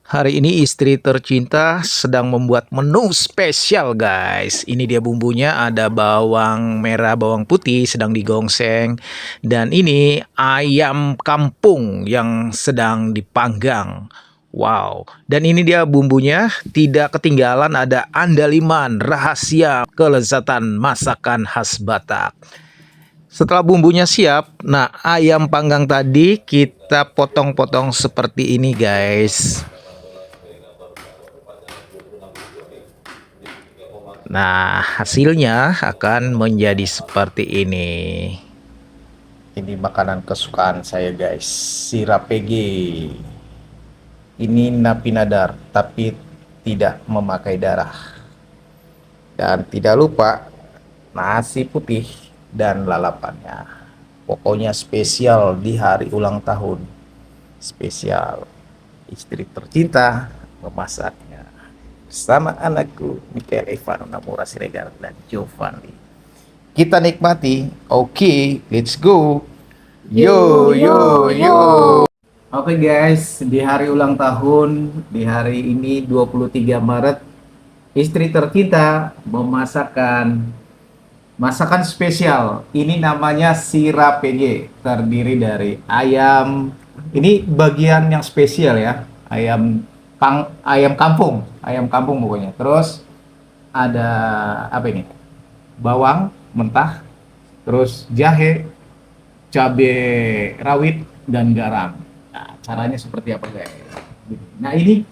Hari ini istri tercinta sedang membuat menu spesial guys. Ini dia bumbunya, ada bawang merah, bawang putih sedang digongseng. Dan ini ayam kampung yang sedang dipanggang. Wow, dan ini dia bumbunya, tidak ketinggalan ada andaliman rahasia kelezatan masakan khas Batak. Setelah bumbunya siap, nah ayam panggang tadi kita potong-potong seperti ini guys. Nah, hasilnya akan menjadi seperti ini. Ini makanan kesukaan saya guys, sirapege. Ini napi nadar, tapi tidak memakai darah. Dan tidak lupa nasi putih dan lalapannya. Pokoknya spesial di hari ulang tahun. Spesial. Istri tercinta memasaknya sama anakku Mikael Evan Namura Siregar dan Giovanni. Kita nikmati. Oke, let's go. Yo yo yo. Oke guys, di hari ulang tahun, di hari ini 23 Maret, istri tercinta memasakkan masakan spesial. Ini namanya sirapege, terdiri dari ayam. Ini bagian yang spesial ya, ayam kampung pokoknya. Terus ada apa ini? Bawang mentah, terus jahe, cabai rawit dan garam. Nah, caranya seperti apa guys? Nah ini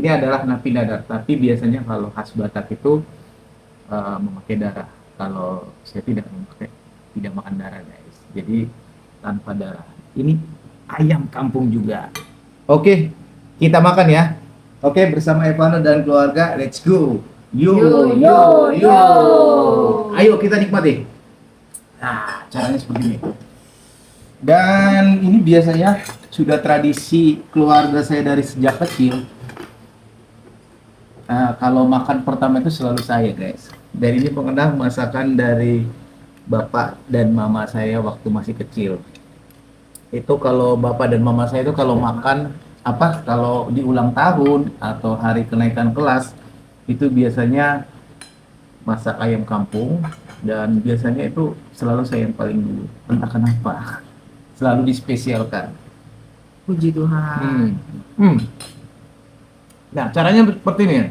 adalah napi dadar, tapi biasanya kalau khas Batak itu memakai darah. Kalau saya tidak makan darah guys. Jadi tanpa darah. Ini ayam kampung juga. Oke, kita makan ya. Oke, bersama Evano dan keluarga, let's go. Yo yo yo. Ayo kita nikmati. Nah, caranya seperti ini. Dan ini biasanya sudah tradisi keluarga saya dari sejak kecil. Kalau makan pertama itu selalu saya guys. Dan ini pengenal masakan dari bapak dan mama saya waktu masih kecil. Itu kalau bapak dan mama saya itu kalau makan kalau di ulang tahun atau hari kenaikan kelas itu biasanya masak ayam kampung, dan biasanya itu selalu saya yang paling dulu, entah kenapa selalu dispesialkan. Puji Tuhan. Nah, caranya seperti ini ya.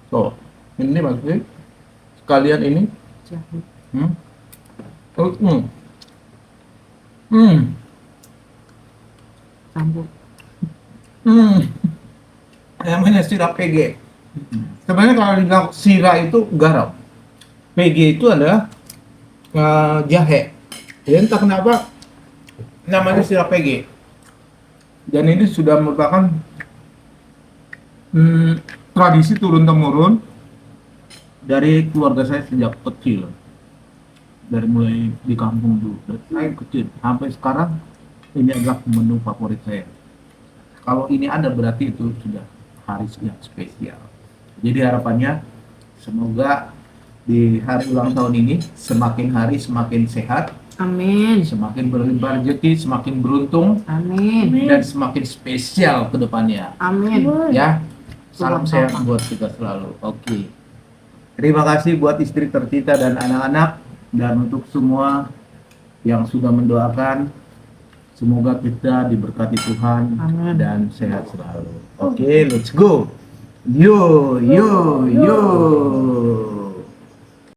Tuh, ini maksudnya sekalian ini. Jahe. Sambung. Namanya sirap PG. Sebenarnya kalau dibilang sira itu garam, PG itu adalah jahe. Jadi entah kenapa namanya sirap PG. Dan ini sudah merupakan tradisi turun temurun dari keluarga saya sejak kecil. Dari mulai di kampung dulu, dari saya kecil sampai sekarang, ini adalah menu favorit saya. Kalau ini ada berarti itu sudah hari yang spesial. Jadi harapannya semoga di hari ulang tahun ini semakin hari semakin sehat, Amin. semakin berlimpah rezeki, semakin beruntung, Amin. dan semakin spesial ke depannya. Amin. Ya, salam sehat buat kita selalu. Oke. Terima kasih buat istri tercinta dan anak-anak, dan untuk semua yang sudah mendoakan, semoga kita diberkati Tuhan. Amin. Dan sehat selalu. Oke, let's go. Yo yo yo.